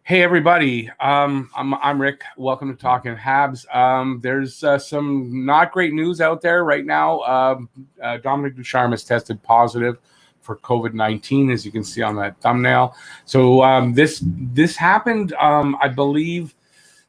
Hey everybody, I'm Rick. Welcome to Talking Habs. There's some not great news out there right now. Dominic Ducharme has tested positive for COVID-19, as you can see on that thumbnail. So this happened, I believe,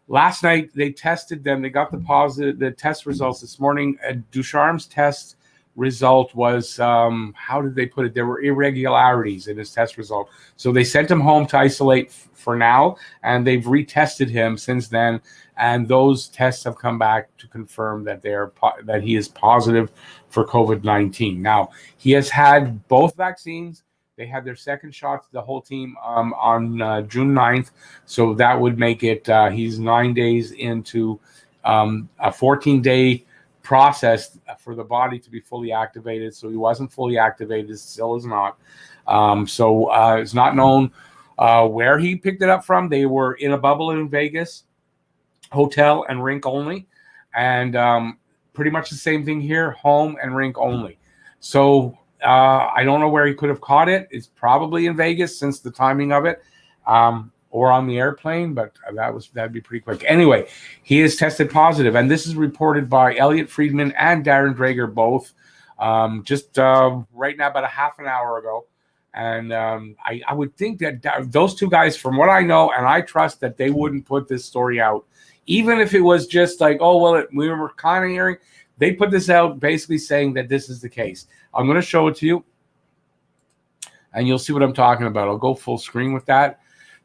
last night. They tested them. They got the test results this morning. Ducharme's test result was, how did they put it? There were irregularities in his test result. So they sent him home to isolate for now, and they've retested him since then. And those tests have come back to confirm that that he is positive for COVID-19. Now, he has had both vaccines. They had their second shots, the whole team, on June 9th. So that would make it, he's 9 days into a 14-day process for the body to be fully activated. So he wasn't fully activated, still is not. It's not known where he picked it up from. They were in a bubble in Vegas, hotel and rink only. And pretty much the same thing here, home and rink only. So I don't know where he could have caught it. It's probably in Vegas since the timing of it. Or on the airplane, but that'd be pretty quick. Anyway, he is tested positive, and this is reported by Elliot Friedman and Darren Drager both just right now, about a half an hour ago. And I would think that those two guys, from what I know, and I trust that they wouldn't put this story out, even if it was just like, oh, well, we were kind of hearing. They put this out basically saying that this is the case. I'm going to show it to you, and you'll see what I'm talking about. I'll go full screen with that.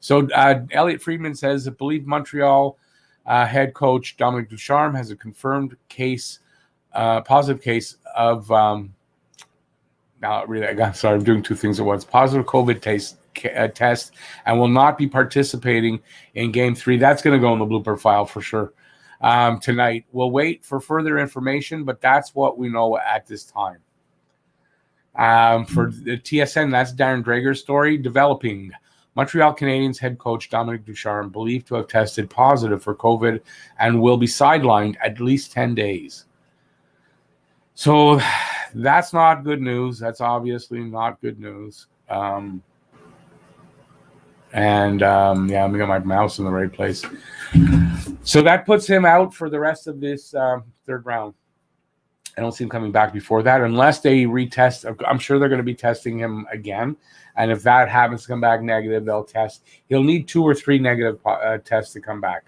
So Elliot Friedman says, I believe Montreal head coach Dominic Ducharme has a confirmed case, positive case of, I'm doing two things at once, positive COVID test, and will not be participating in Game 3. That's going to go in the blooper file for sure tonight. We'll wait for further information, but that's what we know at this time. For the TSN, that's Darren Drager's story, developing. Montreal Canadiens head coach Dominic Ducharme believed to have tested positive for COVID and will be sidelined at least 10 days. So that's not good news. That's obviously not good news. Let me get my mouse in the right place. So that puts him out for the rest of this third round. I don't see him coming back before that unless they retest. I'm sure they're going to be testing him again. And if that happens to come back negative, they'll test. He'll need 2 or 3 negative tests to come back.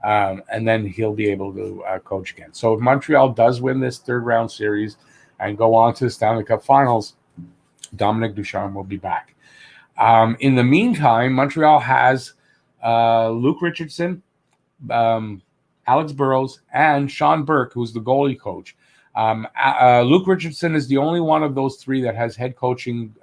And then he'll be able to coach again. So if Montreal does win this third round series and go on to the Stanley Cup Finals, Dominic Ducharme will be back. In the meantime, Montreal has Luke Richardson, Alex Burrows, and Sean Burke, who's the goalie coach. Luke Richardson is the only one of those three that has head coaching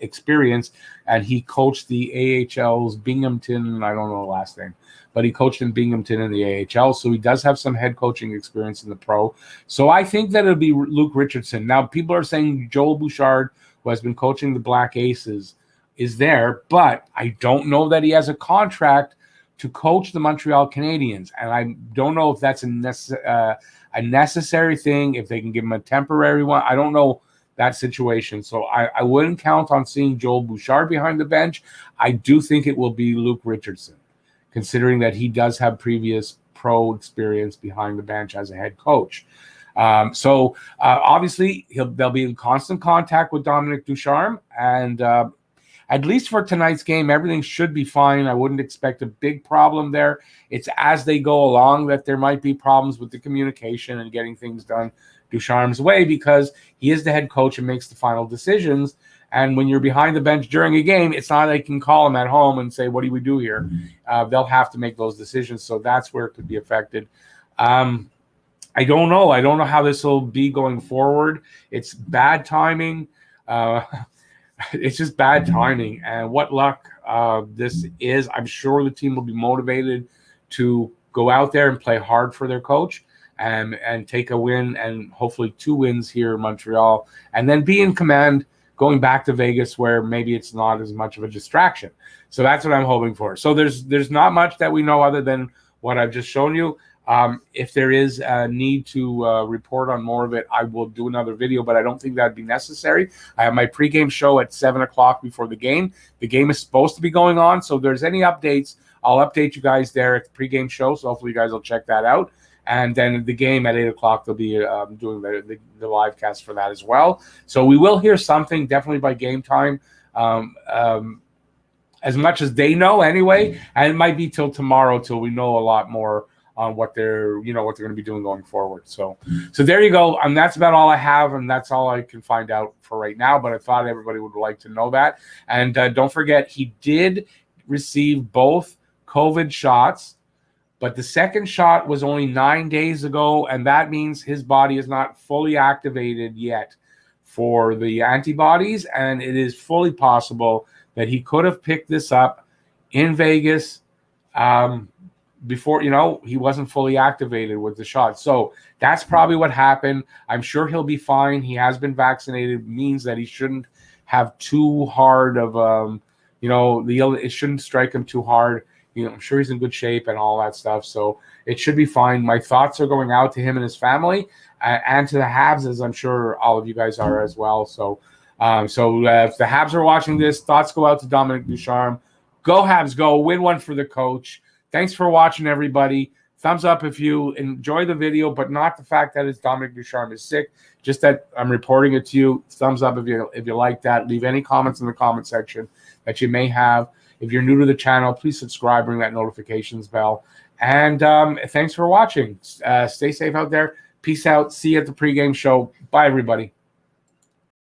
experience, and he coached the AHL's Binghamton. I don't know the last name, but he coached in Binghamton in the AHL, so he does have some head coaching experience in the pro. So I think that it'll be Luke Richardson. Now, people are saying Joel Bouchard, who has been coaching the Black Aces, is there, but I don't know that he has a contract to coach the Montreal Canadiens, and I don't know if that's a necessary thing, if they can give him a temporary one. I don't know that situation. So I wouldn't count on seeing Joel Bouchard behind the bench. I do think it will be Luke Richardson, considering that he does have previous pro experience behind the bench as a head coach. Obviously, they'll be in constant contact with Dominic Ducharme, and at least for tonight's game, everything should be fine. I wouldn't expect a big problem there. It's as they go along that there might be problems with the communication and getting things done Ducharme's way, because he is the head coach and makes the final decisions. And when you're behind the bench during a game, it's not like you can call him at home and say, what do we do here? They'll have to make those decisions. So that's where it could be affected. I don't know. I don't know how this will be going forward. It's bad timing. It's just bad timing, and what luck this is. I'm sure the team will be motivated to go out there and play hard for their coach and take a win, and hopefully 2 wins here in Montreal, and then be in command going back to Vegas, where maybe it's not as much of a distraction. So that's what I'm hoping for. So there's not much that we know other than what I've just shown you. If there is a need to report on more of it, I will do another video, but I don't think that'd be necessary. I have my pregame show at 7 o'clock before the game. The game is supposed to be going on, so if there's any updates, I'll update you guys there at the pregame show, so hopefully you guys will check that out. And then the game at 8 o'clock, they'll be doing the live cast for that as well. So we will hear something definitely by game time, as much as they know anyway. And it might be till tomorrow till we know a lot more on what they're going to be doing going forward. So there you go. And that's about all I have, and that's all I can find out for right now. But I thought everybody would like to know that. And don't forget, he did receive both COVID shots. But the second shot was only 9 days ago, and that means his body is not fully activated yet for the antibodies, and it is fully possible that he could have picked this up in Vegas before, he wasn't fully activated with the shot. So that's probably what happened. I'm sure he'll be fine. He has been vaccinated, means that he shouldn't have too hard of, it shouldn't strike him too hard. I'm sure he's in good shape and all that stuff, so it should be fine. My thoughts are going out to him and his family, and to the Habs, as I'm sure all of you guys are as well. So, if the Habs are watching this, thoughts go out to Dominic Ducharme. Go Habs, go! Win one for the coach. Thanks for watching, everybody. Thumbs up if you enjoy the video, but not the fact that it's Dominic Ducharme is sick. Just that I'm reporting it to you. Thumbs up if you like that. Leave any comments in the comment section that you may have. If you're new to the channel, please subscribe, ring that notifications bell. And thanks for watching. Stay safe out there. Peace out. See you at the pregame show. Bye, everybody.